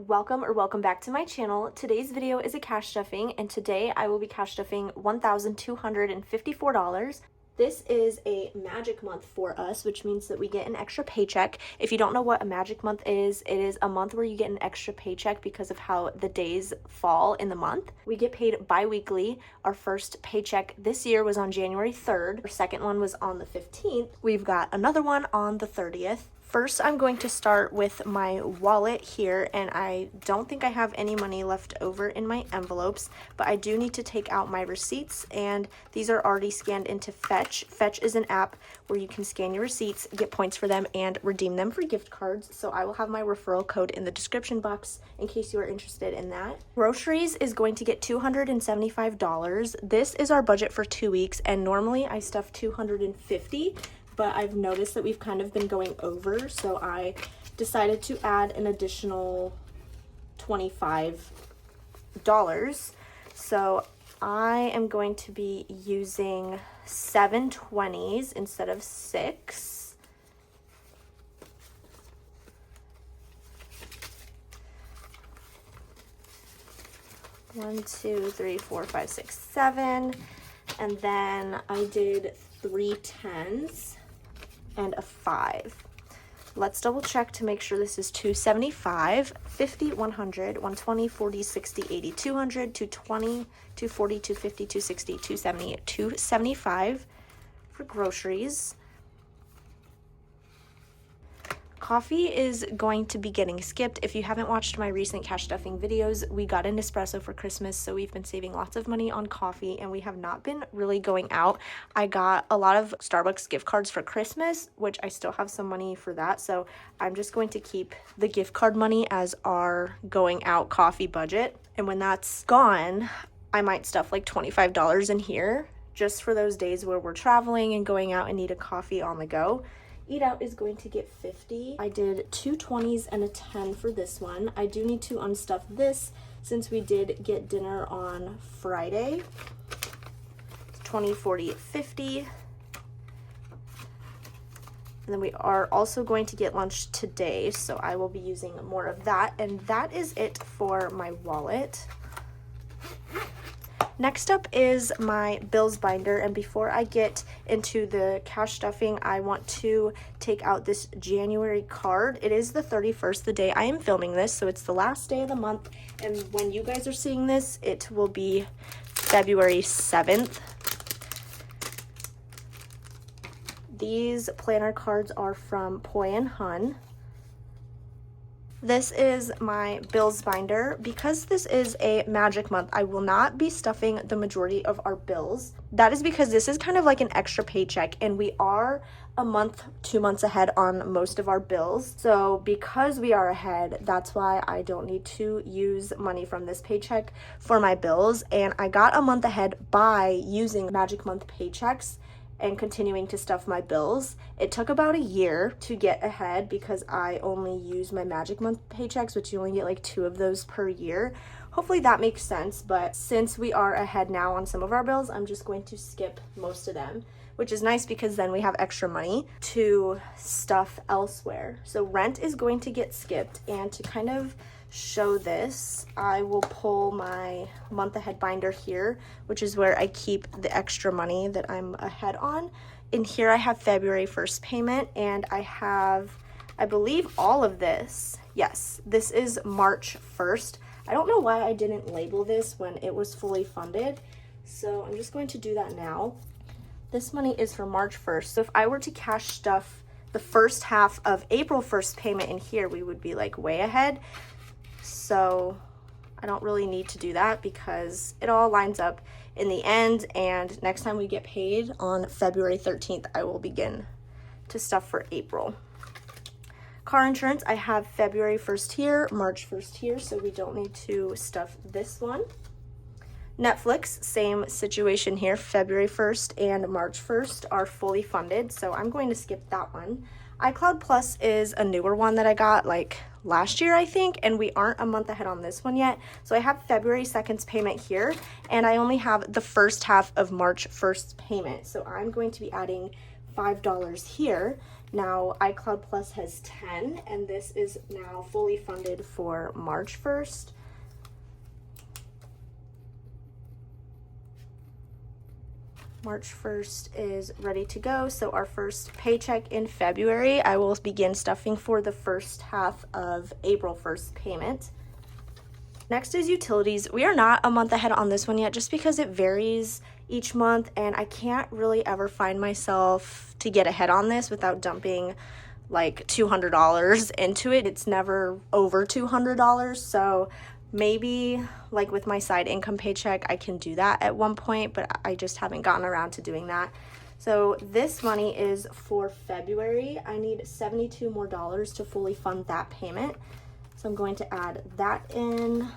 Welcome back to my channel. Today's video is a cash stuffing, and today I will be cash stuffing $1,254. This is a magic month for us, which means that we get an extra paycheck. If you don't know what a magic month is, it is a month where you get an extra paycheck because of how the days fall in the month. We get paid bi-weekly. Our first paycheck this year was on January 3rd. Our second one was on the 15th. We've got another one on the 30th. First, I'm going to start with my wallet here, and I don't think I have any money left over in my envelopes, but I do need to take out my receipts, and these are already scanned into FENEQX. FENEQX is an app where you can scan your receipts, get points for them, and redeem them for gift cards, so I will have my referral code in the description box in case you are interested in that. Groceries is going to get $275. This is our budget for 2 weeks, and normally I stuff $250. But I've noticed that we've kind of been going over, so I decided to add an additional $25. So I am going to be using 7 20s instead of 6. One, two, three, four, five, six, 7. And then I did 3 10s. And a 5. Let's double check to make sure this is 275, 50, 100, 120, 40, 60, 80, 200, 220, 240, 250, 260, 270, 275 for groceries. Coffee is going to be getting skipped. If you haven't watched my recent cash stuffing videos, we got an espresso for Christmas, so we've been saving lots of money on coffee, and we have not been really going out. I got a lot of Starbucks gift cards for Christmas, which I still have some money for that, so I'm just going to keep the gift card money as our going out coffee budget. And when that's gone, I might stuff like $25 in here just for those days where we're traveling and going out and need a coffee on the go. Eat out is going to get 50. I did 2 20s and a 10 for this one. I do need to unstuff this since we did get dinner on Friday. 20, 40, 50. And then we are also going to get lunch today, so I will be using more of that. And that is it for my wallet. Next up is my bills binder, and before I get into the cash stuffing, I want to take out this January card. It is the 31st, the day I am filming this, so it's the last day of the month, and when you guys are seeing this, it will be February 7th. These planner cards are from Poi and Hun. This is my bills binder. Because this is a magic month, I will not be stuffing the majority of our bills. That is because this is kind of like an extra paycheck, and we are a month, 2 months ahead on most of our bills. So because we are ahead, that's why I don't need to use money from this paycheck for my bills. And I got a month ahead by using magic month paychecks and continuing to stuff my bills. It took about a year to get ahead because I only use my magic month paychecks, which you only get like 2 of those per year. Hopefully that makes sense, but since we are ahead now on some of our bills, I'm just going to skip most of them, which is nice because then we have extra money to stuff elsewhere. So rent is going to get skipped, and to kind of show this, I will pull my month ahead binder here, which is where I keep the extra money that I'm ahead on. In here I have February 1st payment, and I have, I believe, all of this. Yes, this is March 1st. I don't know why I didn't label this when it was fully funded, so I'm just going to do that now. This money is for March 1st, so if I were to cash stuff the first half of April 1st payment in here, we would be like way ahead. So I don't really need to do that because it all lines up in the end, and next time we get paid on February 13th, I will begin to stuff for April. Car insurance, I have February 1st here, March 1st here, so we don't need to stuff this one. Netflix, same situation here, February 1st and March 1st are fully funded, so I'm going to skip that one. iCloud Plus is a newer one that I got like last year, I think, and we aren't a month ahead on this one yet. So I have February 2nd's payment here, and I only have the first half of March 1st's payment. So I'm going to be adding $5 here. Now iCloud Plus has 10, and this is now fully funded for March 1st. March 1st is ready to go. So our first paycheck in February, I will begin stuffing for the first half of April 1st payment. Next is utilities. We are not a month ahead on this one yet just because it varies each month, and I can't really ever find myself to get ahead on this without dumping like $200 into it. It's never over $200, so maybe like with my side income paycheck I can do that at one point, but I just haven't gotten around to doing that. So this money is for February. I need $72 more to fully fund that payment, so I'm going to add that in.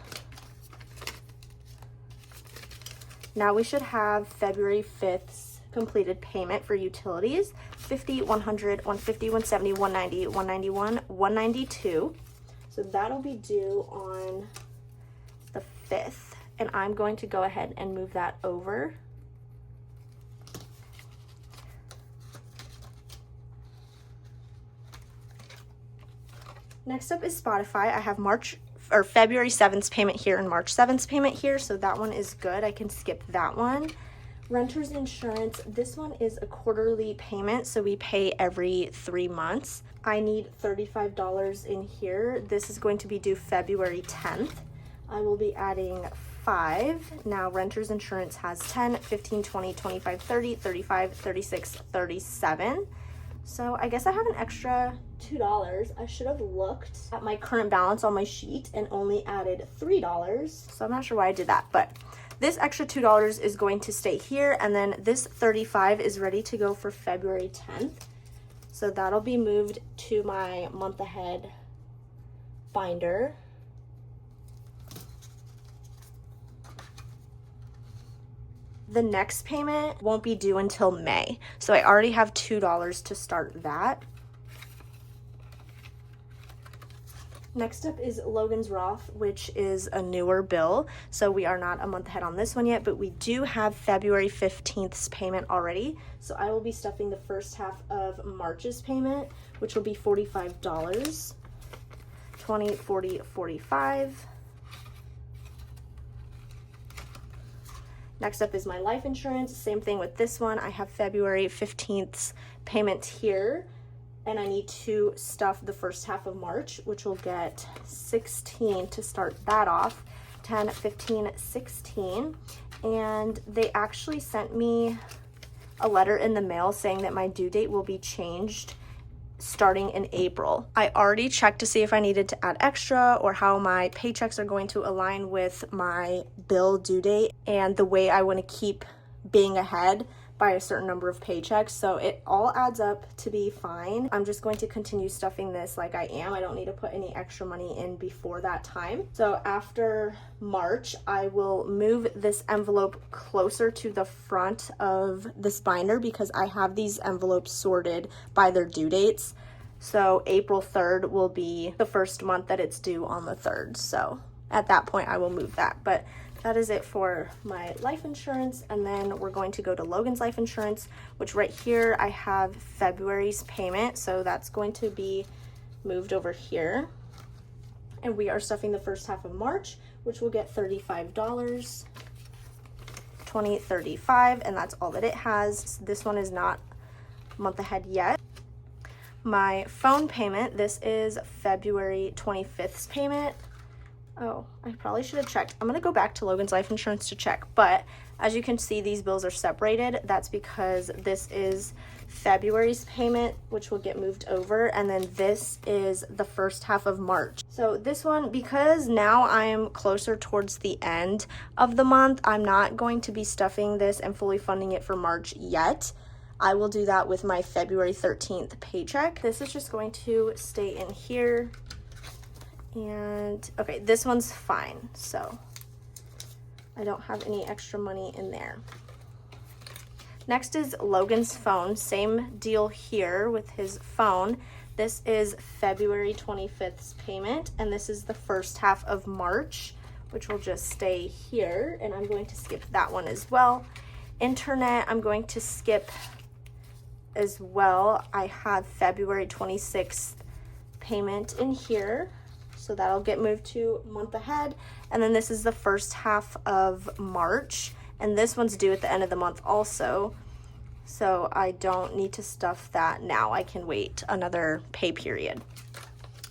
Now we should have February 5th's completed payment for utilities: 50, 100, 150, 170, 190, 191, 192. So that'll be due on the 5th, and I'm going to go ahead and move that over. Next up is Spotify. I have February 7th's payment here and March 7th's payment here, so that one is good. I can skip that one. Renter's insurance, this one is a quarterly payment, so we pay every 3 months. I need $35 in here. This is going to be due February 10th. I will be adding 5. Now renter's insurance has 10, 15, 20, 25, 30, 35, 36, 37. So I guess I have an extra $2. I should have looked at my current balance on my sheet and only added $3. So I'm not sure why I did that, but this extra $2 is going to stay here, and then this 35 is ready to go for February 10th. So that'll be moved to my month ahead binder. The next payment won't be due until May, so I already have $2 to start that. Next up is Logan's Roth, which is a newer bill, so we are not a month ahead on this one yet, but we do have February 15th's payment already. So I will be stuffing the first half of March's payment, which will be $45. 20, 40, 45. Next up is my life insurance. Same thing with this one. I have February 15th's payment here, and I need to stuff the first half of March, which will get 16 to start that off. 10, 15, 16. And they actually sent me a letter in the mail saying that my due date will be changed starting in April. I already checked to see if I needed to add extra or how my paychecks are going to align with my bill due date and the way I want to keep being ahead by a certain number of paychecks. So it all adds up to be fine. I'm just going to continue stuffing this like I am. I don't need to put any extra money in before that time. So after March, I will move this envelope closer to the front of this binder because I have these envelopes sorted by their due dates. So April 3rd will be the first month that it's due on the 3rd. So at that point, I will move that. But that is it for my life insurance, and then we're going to go to Logan's life insurance, which right here I have February's payment, so that's going to be moved over here. And we are stuffing the first half of March, which will get $35, 20, 35, and that's all that it has. This one is not month ahead yet. My phone payment, this is February 25th's payment. Oh, I probably should have checked. I'm going to go back to Logan's life insurance to check, but as you can see, these bills are separated. That's because this is February's payment, which will get moved over, and then this is the first half of March. So this one, because now I'm closer towards the end of the month, I'm not going to be stuffing this and fully funding it for March yet. I will do that with my February 13th paycheck. This is just going to stay in here. And okay, this one's fine, so I don't have any extra money in there. Next is Logan's phone. Same deal here with his phone. This is February 25th's payment, and this is the first half of March, which will just stay here, and I'm going to skip that one as well. Internet, I'm going to skip as well, I have February 26th payment in here. So that'll get moved to month ahead. And then this is the first half of March. And this one's due at the end of the month also. So I don't need to stuff that now. I can wait another pay period.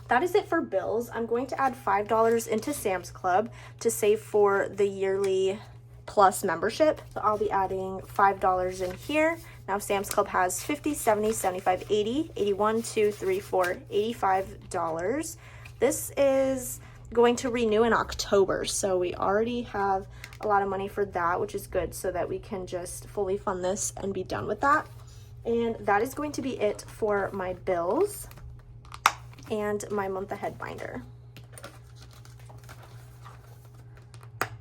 That is it for bills. I'm going to add $5 into Sam's Club to save for the yearly plus membership. So I'll be adding $5 in here. Now Sam's Club has 50, 70, 75, 80, 81, 2, 3, 4, $85. This is going to renew in October, so we already have a lot of money for that, which is good, so that we can just fully fund this and be done with that. And that is going to be it for my bills and my month ahead binder.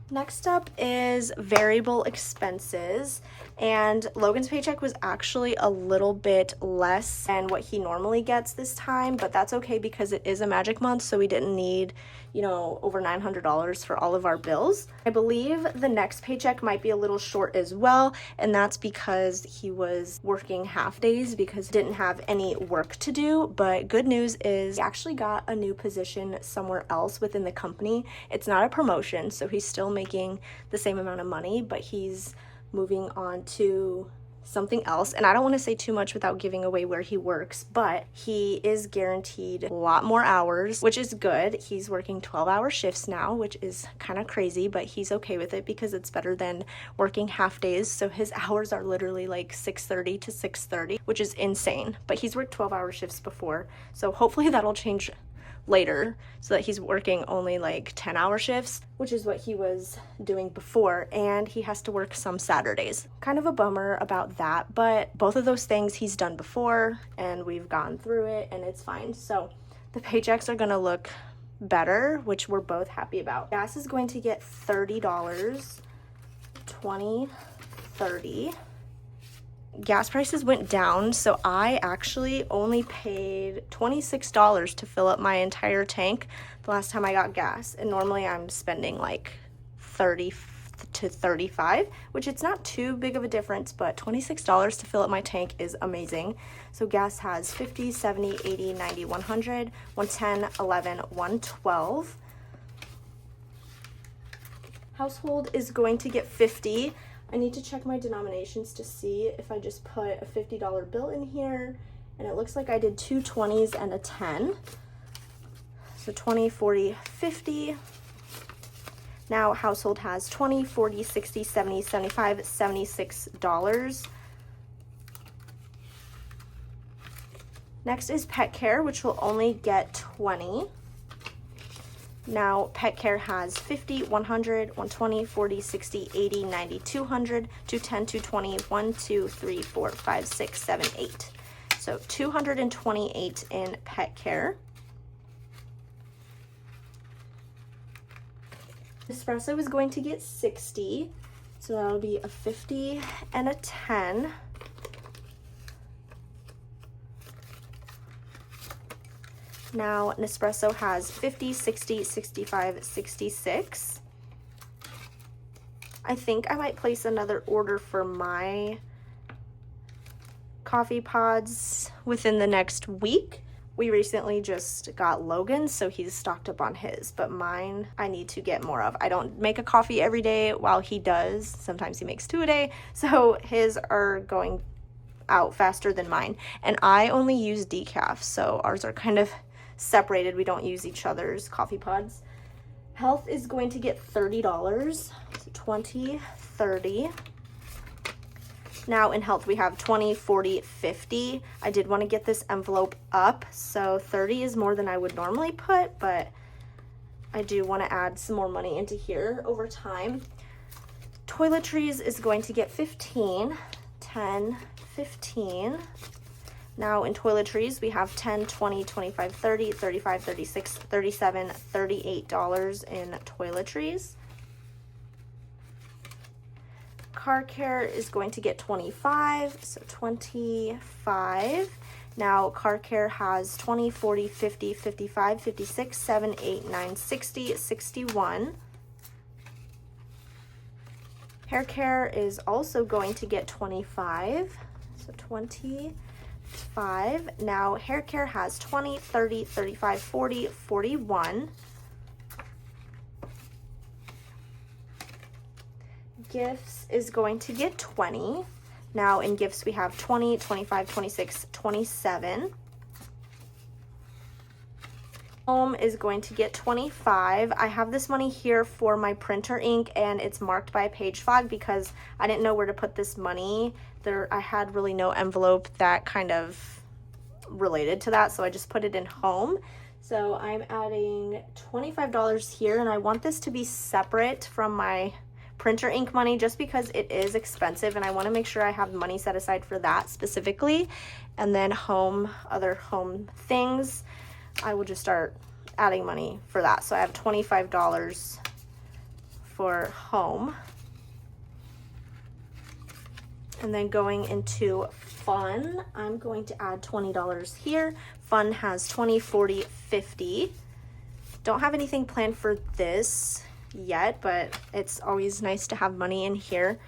Next up is variable expenses, and Logan's paycheck was actually a little bit less than what he normally gets this time, but that's okay because it is a magic month, so we didn't need, you know, over $900 for all of our bills. I believe the next paycheck might be a little short as well, and that's because he was working half days because he didn't have any work to do. But good news is he actually got a new position somewhere else within the company. It's not a promotion, so he's still making the same amount of money, but he's moving on to something else. And I don't want to say too much without giving away where he works, but he is guaranteed a lot more hours, which is good. He's working 12-hour shifts now, which is kind of crazy, but he's okay with it because it's better than working half days. So his hours are literally like 6:30 to 6:30, which is insane. But he's worked 12-hour shifts before, so hopefully that'll change later so that he's working only like 10-hour shifts, which is what he was doing before, and he has to work some Saturdays. Kind of a bummer about that, but both of those things he's done before and we've gone through it and it's fine. So the paychecks are gonna look better, which we're both happy about. Gas is going to get $30, 20, 30. Gas prices went down, so I actually only paid $26 to fill up my entire tank the last time I got gas, and normally I'm spending like 30 to 35, which it's not too big of a difference, but $26 to fill up my tank is amazing. So gas has 50, 70, 80, 90, 100, 110, 11, 112. Household is going to get 50. I need to check my denominations to see if I just put a $50 bill in here, and it looks like I did two 20s and a 10. So 20, 40, 50. Now household has 20, 40, 60, 70, 75, $76. Next is pet care, which will only get 20. Now, pet care has 50, 100, 120, 40, 60, 80, 90, 200, 210, 220, 1, 2, 3, 4, 5, 6, 7, 8. So 228 in pet care. Espresso is going to get 60, so that'll be a 50 and a 10. Now, Nespresso has 50, 60, 65, 66. I think I might place another order for my coffee pods within the next week. We recently just got Logan, so he's stocked up on his, but mine I need to get more of. I don't make a coffee every day while he does. Sometimes he makes 2 a day, so his are going out faster than mine. And I only use decaf, so ours are kind of separated. We don't use each other's coffee pods. Health is going to get $30, so 20, 30. Now in health we have 20, 40, 50. I did want to get this envelope up, so 30 is more than I would normally put, but I do want to add some more money into here over time. Toiletries is going to get 15, 10, 15. Now in toiletries, we have 10, 20, 25, 30, 35, 36, 37, $38 in toiletries. Car care is going to get 25, so 25. Now car care has 20, 40, 50, 55, 56, 7, 8, 9, 60, 61. Hair care is also going to get 25, so 20. 5. Now hair care has 20, 30, 35, 40, 41. Gifts is going to get 20. Now in gifts we have 20, 25, 26, 27. Home is going to get 25. I have this money here for my printer ink, and it's marked by a page flag because I didn't know where to put this money. I had really no envelope that kind of related to that, so I just put it in home. So I'm adding $25 here, and I want this to be separate from my printer ink money just because it is expensive, and I want to make sure I have money set aside for that specifically. And then other home things, I will just start adding money for that. So I have $25 for home. And then going into fun, I'm going to add $20 here. Fun has 20, 40, 50. Don't have anything planned for this yet, but it's always nice to have money in here.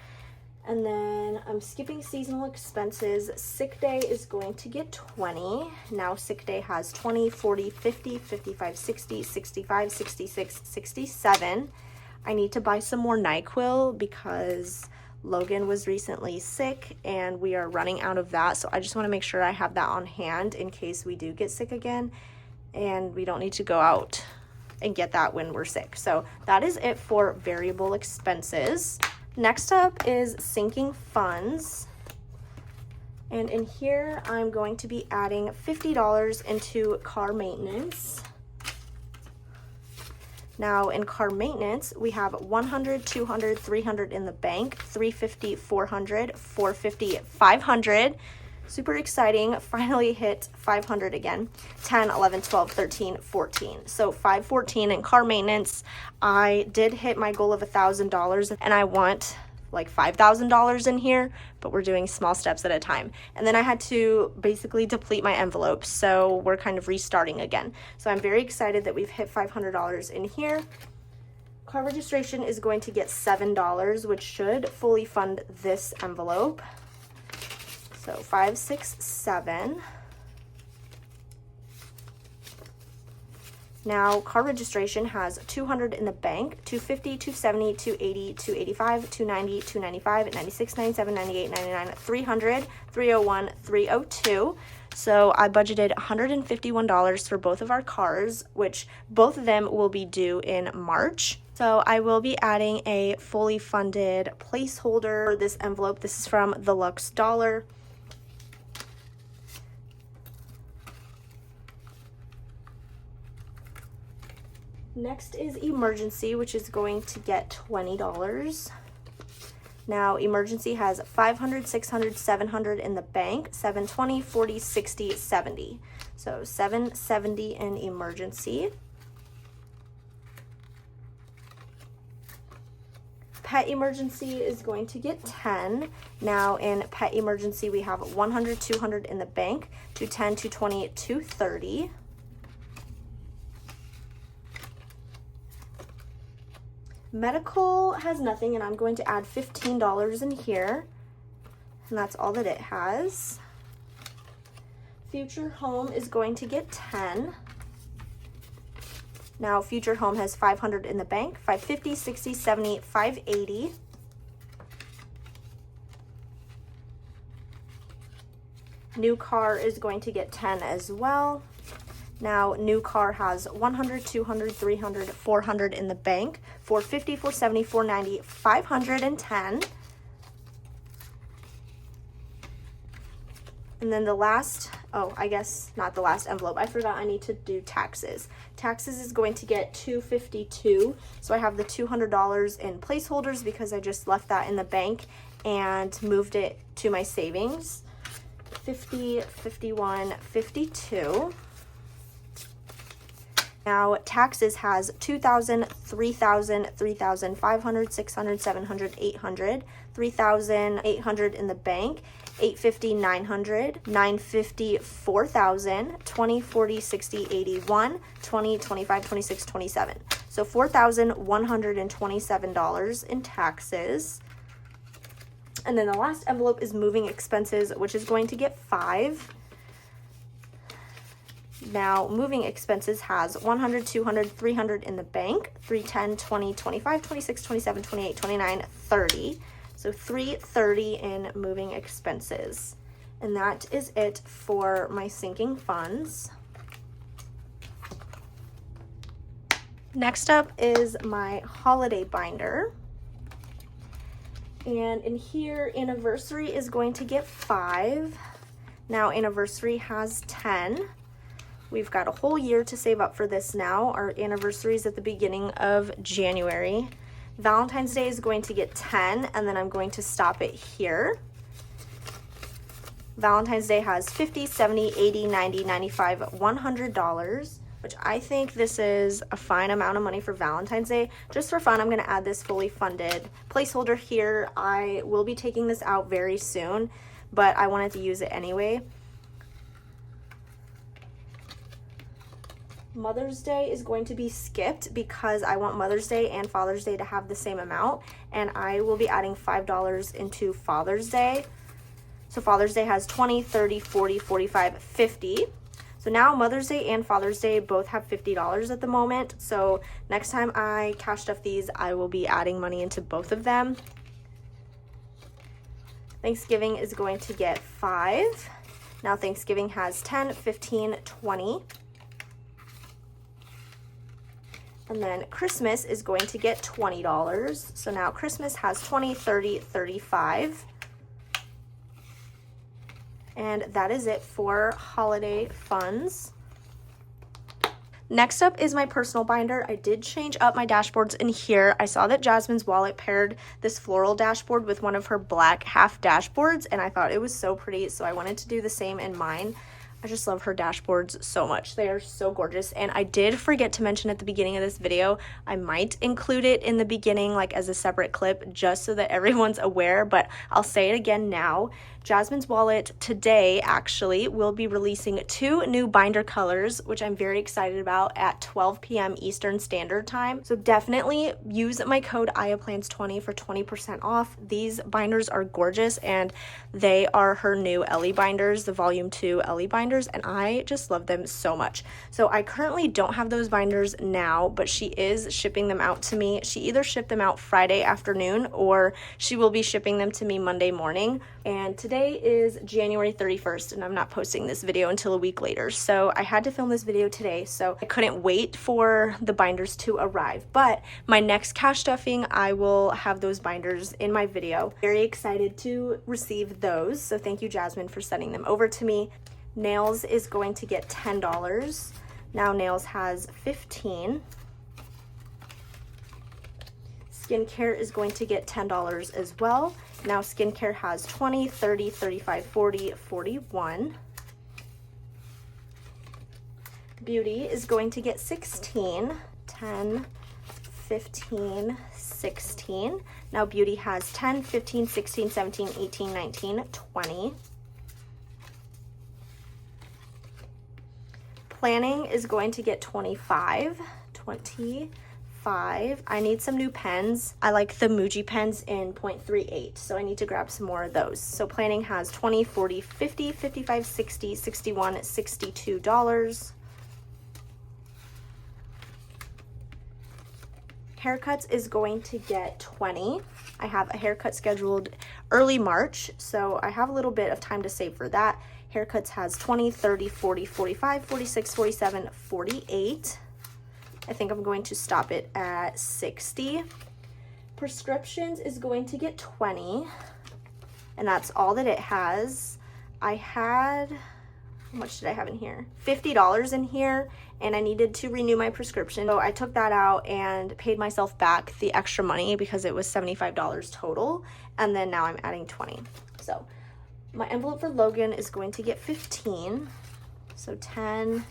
And then I'm skipping seasonal expenses. Sick day is going to get 20. Now sick day has 20, 40, 50, 55, 60, 65, 66, 67. I need to buy some more NyQuil because Logan was recently sick and we are running out of that. So I just want to make sure I have that on hand in case we do get sick again and we don't need to go out and get that when we're sick. So that is it for variable expenses. Next up is sinking funds. And in here, I'm going to be adding $50 into car maintenance. Now in car maintenance, we have 100, 200, 300 in the bank, 350, 400, 450, 500. Super exciting, finally hit 500 again. 10, 11, 12, 13, 14. So 514 in car maintenance. I did hit my goal of $1,000 and I want like $5,000 in here, but we're doing small steps at a time. And then I had to basically deplete my envelope, so we're kind of restarting again. So I'm very excited that we've hit $500 in here. Car registration is going to get $7, which should fully fund this envelope. So 5, 6, 7. Now, car registration has 200 in the bank, 250, 270, 280, 285, 290, 295, 96, 97, 98, 99, 300, 301, 302. So I budgeted $151 for both of our cars, which both of them will be due in March. So I will be adding a fully funded placeholder for this envelope. This is from the Lux Dollar. Next is emergency, which is going to get $20. Now emergency has 500, 600, 700 in the bank, 720, 40, 60, 70. So 770 in emergency. Pet emergency is going to get 10. Now in pet emergency, we have 100, 200 in the bank, 210, 220, 230. Medical has nothing, and I'm going to add $15 in here, and that's all that it has. Future home is going to get 10. Now future home has 500 in the bank, 550, 60, 70, 580. New car is going to get 10 as well. Now, new car has 100, 200, 300, 400 in the bank, 450, 470, 490, 510. And then the last, I guess not the last envelope. I forgot I need to do taxes. Taxes is going to get $252. So I have the $200 in placeholders because I just left that in the bank and moved it to my savings. 50, 51, 52. Now, taxes has 2,000, 3,000, 3,500, 600, 700, 800, 3,800 in the bank, 850, 900, 950, 4,000, 20, 40, 60, 81, 20, 25, 26, 27. So $4,127 in taxes. And then the last envelope is moving expenses, which is going to get 5. Now, moving expenses has 100, 200, 300 in the bank, 310, 20, 25, 26, 27, 28, 29, 30. So 330 in moving expenses. And that is it for my sinking funds. Next up is my holiday binder. And in here, anniversary is going to get 5. Now, anniversary has 10. We've got a whole year to save up for this now. Our anniversary is at the beginning of January. Valentine's Day is going to get 10, and then I'm going to stop it here. Valentine's Day has 50, 70, 80, 90, 95, $100, which I think this is a fine amount of money for Valentine's Day. Just for fun, I'm going to add this fully funded placeholder here. I will be taking this out very soon, but I wanted to use it anyway. Mother's Day is going to be skipped because I want Mother's Day and Father's Day to have the same amount, and I will be adding $5 into Father's Day. So Father's Day has 20, 30, 40, 45, 50. So now Mother's Day and Father's Day both have $50 at the moment. So next time I cash stuff these, I will be adding money into both of them. Thanksgiving is going to get 5. Now Thanksgiving has 10, 15, 20. And then Christmas is going to get $20. So now Christmas has 20, 30, 35. And that is it for holiday funds. Next up is my personal binder. I did change up my dashboards in here. I saw that Jasmine's wallet paired this floral dashboard with one of her black half dashboards, and I thought it was so pretty, so I wanted to do the same in mine. I just love her dashboards so much. They are so gorgeous. And I did forget to mention at the beginning of this video, I might include it in the beginning like as a separate clip just so that everyone's aware, but I'll say it again now. Jasmine's wallet today actually will be releasing 2 new binder colors, which I'm very excited about, at 12 p.m. Eastern Standard Time. So definitely use my code IAPLANS20 for 20% off. These binders are gorgeous, and they are her new Ellie binders, the volume 2 Ellie binders, and I just love them so much. So I currently don't have those binders now, but she is shipping them out to me. She either shipped them out Friday afternoon or she will be shipping them to me Monday morning. And today is January 31st, and I'm not posting this video until a week later. So I had to film this video today, so I couldn't wait for the binders to arrive. But my next cash stuffing, I will have those binders in my video. Very excited to receive those. So thank you, Jasmine, for sending them over to me. Nails is going to get $10. Now Nails has 15. Skincare is going to get $10 as well. Now skincare has 20, 30, 35, 40, 41. Beauty is going to get 16, 10, 15, 16. Now Beauty has 10, 15, 16, 17, 18, 19, 20. Planning is going to get 25, 20. I need some new pens. I like the Muji pens in 0.38, so I need to grab some more of those. So planning has 20, 40, 50, 55, 60, 61, $62. Haircuts is going to get 20. I have a haircut scheduled early March, so I have a little bit of time to save for that. Haircuts has 20, 30, 40, 45, 46, 47, 48. I think I'm going to stop it at 60. Prescriptions is going to get 20, and that's all that it has. I had, how much did I have in here? $50 in here, and I needed to renew my prescription. So I took that out and paid myself back the extra money because it was $75 total, and then now I'm adding 20. So my envelope for Logan is going to get 15. So 10,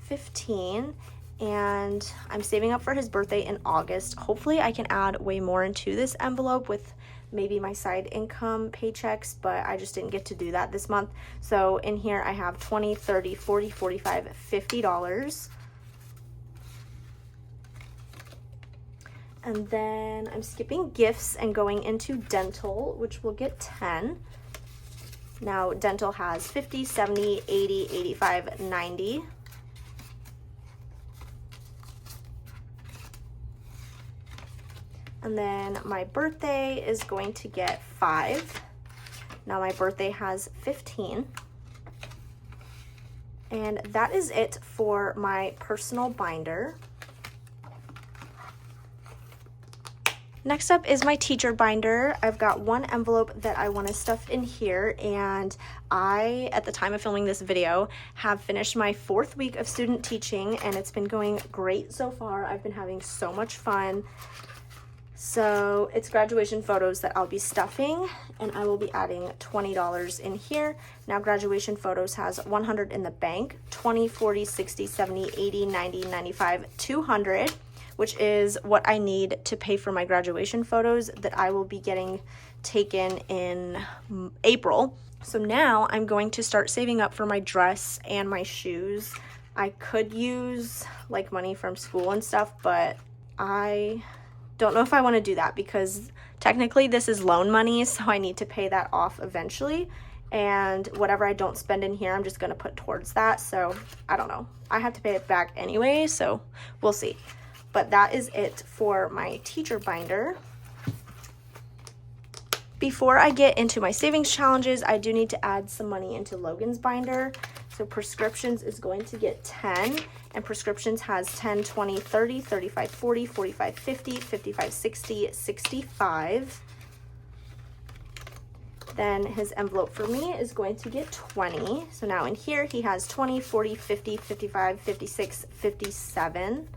15. And I'm saving up for his birthday in August. Hopefully I can add way more into this envelope with maybe my side income paychecks, but I just didn't get to do that this month. So in here I have 20, 30, 40, 45, $50. And then I'm skipping gifts and going into dental, which will get 10. Now dental has 50, 70, 80, 85, 90. And then my birthday is going to get 5. Now my birthday has 15. And that is it for my personal binder. Next up is my teacher binder. I've got one envelope that I want to stuff in here, and I, at the time of filming this video, have finished my 4th week of student teaching, and it's been going great so far. I've been having so much fun. So it's graduation photos that I'll be stuffing, and I will be adding $20 in here. Now graduation photos has 100 in the bank, 20, 40, 60, 70, 80, 90, 95, 200, which is what I need to pay for my graduation photos that I will be getting taken in April. So now I'm going to start saving up for my dress and my shoes. I could use like money from school and stuff, but I don't know if I want to do that because technically this is loan money, so I need to pay that off eventually. And whatever I don't spend in here, I'm just going to put towards that. So I don't know. I have to pay it back anyway, so we'll see. But that is it for my teacher binder. Before I get into my savings challenges, I do need to add some money into Logan's binder. So prescriptions is going to get 10, and prescriptions has 10, 20, 30, 35, 40, 45, 50, 55, 60, 65. Then his envelope for me is going to get 20. So now in here he has 20, 40, 50, 55, 56, 57.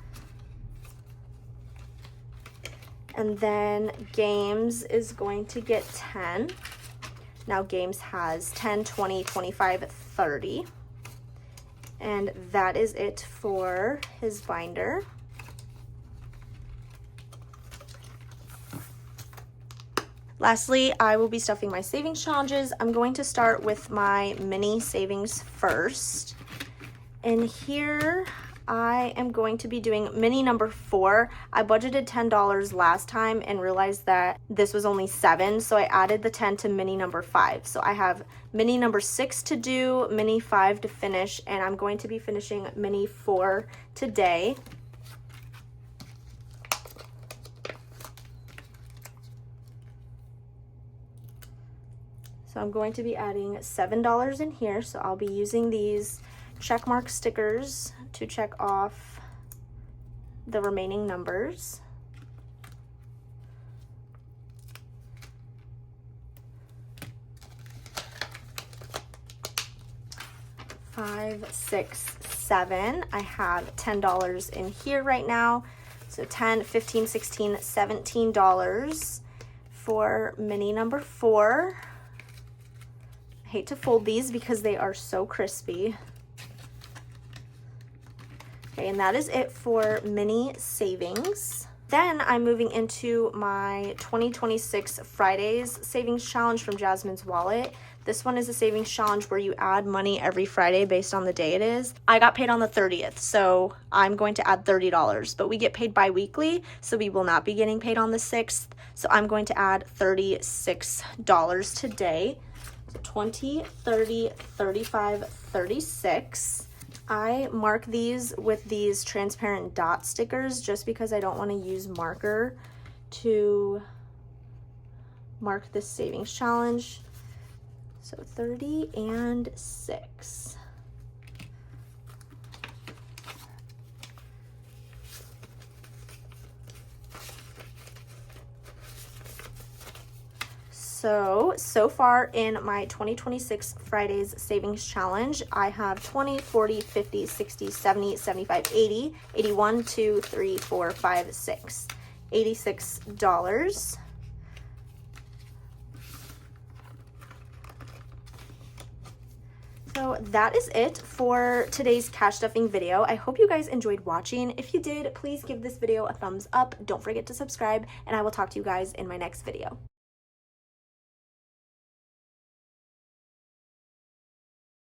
And then games is going to get 10. Now games has 10, 20, 25, 30. And that is it for his binder. Lastly, I will be stuffing my savings challenges. I'm going to start with my mini savings first. And here I am going to be doing mini number 4. I budgeted $10 last time and realized that this was only 7, so I added the 10 to mini number 5. So I have mini number 6 to do, mini 5 to finish, and I'm going to be finishing mini 4 today. So I'm going to be adding $7 in here, so I'll be using these checkmark stickers to check off the remaining numbers. Five, 6, 7. I have $10 in here right now. So 10, 15, 16, $17 for mini number 4. I hate to fold these because they are so crispy. Okay, and that is it for mini savings. Then I'm moving into my 2026 Fridays savings challenge from Jasmine's Wallet. This one is a savings challenge where you add money every Friday based on the day it is. I got paid on the 30th, so I'm going to add $30, but we get paid bi-weekly, so we will not be getting paid on the 6th. So I'm going to add $36 today. 20, 30, 35, 36. I mark these with these transparent dot stickers just because I don't want to use marker to mark this savings challenge. So 30 and 6. So far in my 2026 Fridays Savings Challenge, I have 20, 40, 50, 60, 70, 75, 80, 81, 2, 3, 4, 5, 6, $86. So that is it for today's cash stuffing video. I hope you guys enjoyed watching. If you did, please give this video a thumbs up. Don't forget to subscribe, and I will talk to you guys in my next video.